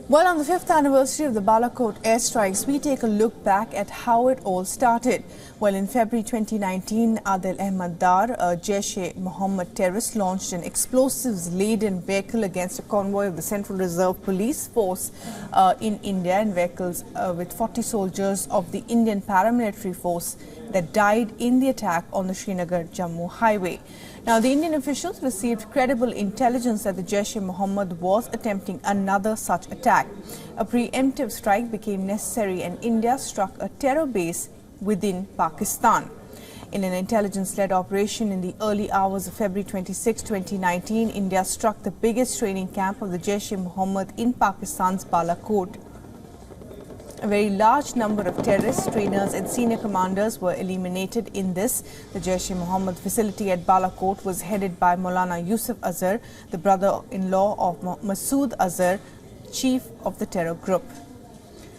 Well, on the 5th anniversary of the Balakot airstrikes, we take a look back at how it all started. Well, in February 2019, Adil Ahmed Dar, a Jaish-e-Mohammed terrorist, launched an explosives-laden vehicle against a convoy of the Central Reserve Police Force in India, and vehicles with 40 soldiers of the Indian paramilitary force that died in the attack on the Srinagar-Jammu highway. Now, the Indian officials received credible intelligence that the Jaish-e-Mohammed was attempting another such attack. A preemptive strike became necessary and India struck a terror base within Pakistan. In an intelligence-led operation in the early hours of February 26, 2019, India struck the biggest training camp of the Jaish-e-Mohammed in Pakistan's Balakot. A very large number of terrorists, trainers and senior commanders were eliminated in this. The Jaish-e-Mohammed facility at Balakot was headed by Maulana Yusuf Azhar, the brother-in-law of Masood Azhar, chief of the terror group.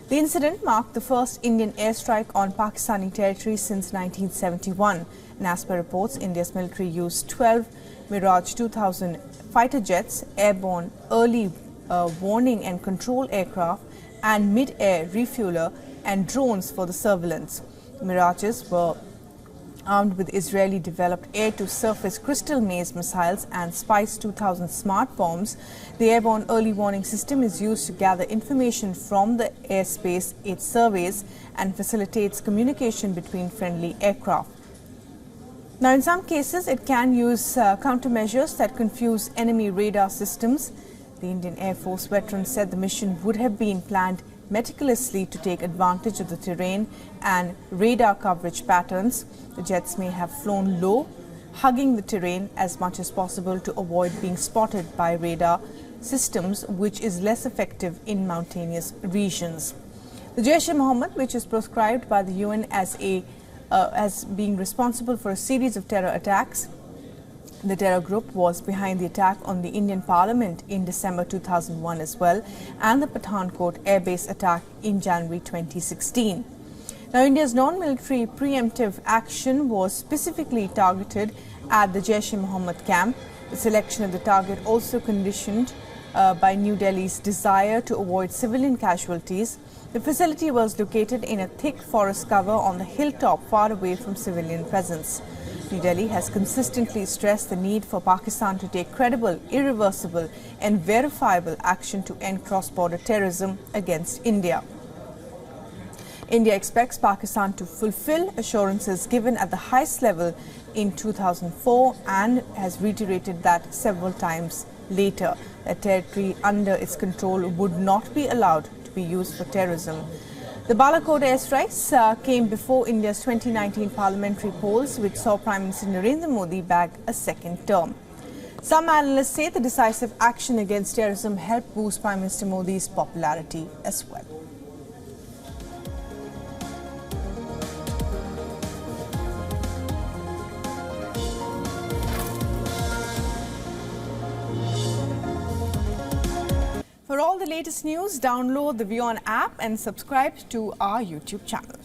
The incident marked the first Indian airstrike on Pakistani territory since 1971. And as per reports, India's military used 12 Mirage 2000 fighter jets, airborne early warning and control aircraft, and mid-air refueler and drones for the surveillance. Mirages were armed with Israeli-developed air-to-surface crystal maze missiles and Spice 2000 smart bombs. The airborne early warning system is used to gather information from the airspace it surveys and facilitates communication between friendly aircraft. Now, in some cases, it can use countermeasures that confuse enemy radar systems. The Indian Air Force veteran said the mission would have been planned meticulously to take advantage of the terrain and radar coverage patterns. The jets may have flown low, hugging the terrain as much as possible to avoid being spotted by radar systems, which is less effective in mountainous regions. The Jaish-e-Mohammed, which is proscribed by the UN as being responsible for a series of terror attacks, the terror group was behind the attack on the Indian Parliament in December 2001 as well, and the Pathankot airbase attack in January 2016. Now, India's non-military preemptive action was specifically targeted at the Jaish-e-Mohammed camp. The selection of the target also conditioned by New Delhi's desire to avoid civilian casualties. The facility was located in a thick forest cover on the hilltop far away from civilian presence. New Delhi has consistently stressed the need for Pakistan to take credible, irreversible and verifiable action to end cross-border terrorism against India. India expects Pakistan to fulfill assurances given at the highest level in 2004 and has reiterated that several times later. That territory under its control would not be allowed to be used for terrorism. The Balakot airstrikes came before India's 2019 parliamentary polls, which saw Prime Minister Narendra Modi bag a second term. Some analysts say the decisive action against terrorism helped boost Prime Minister Modi's popularity as well. For all the latest news, download the WION app and subscribe to our YouTube channel.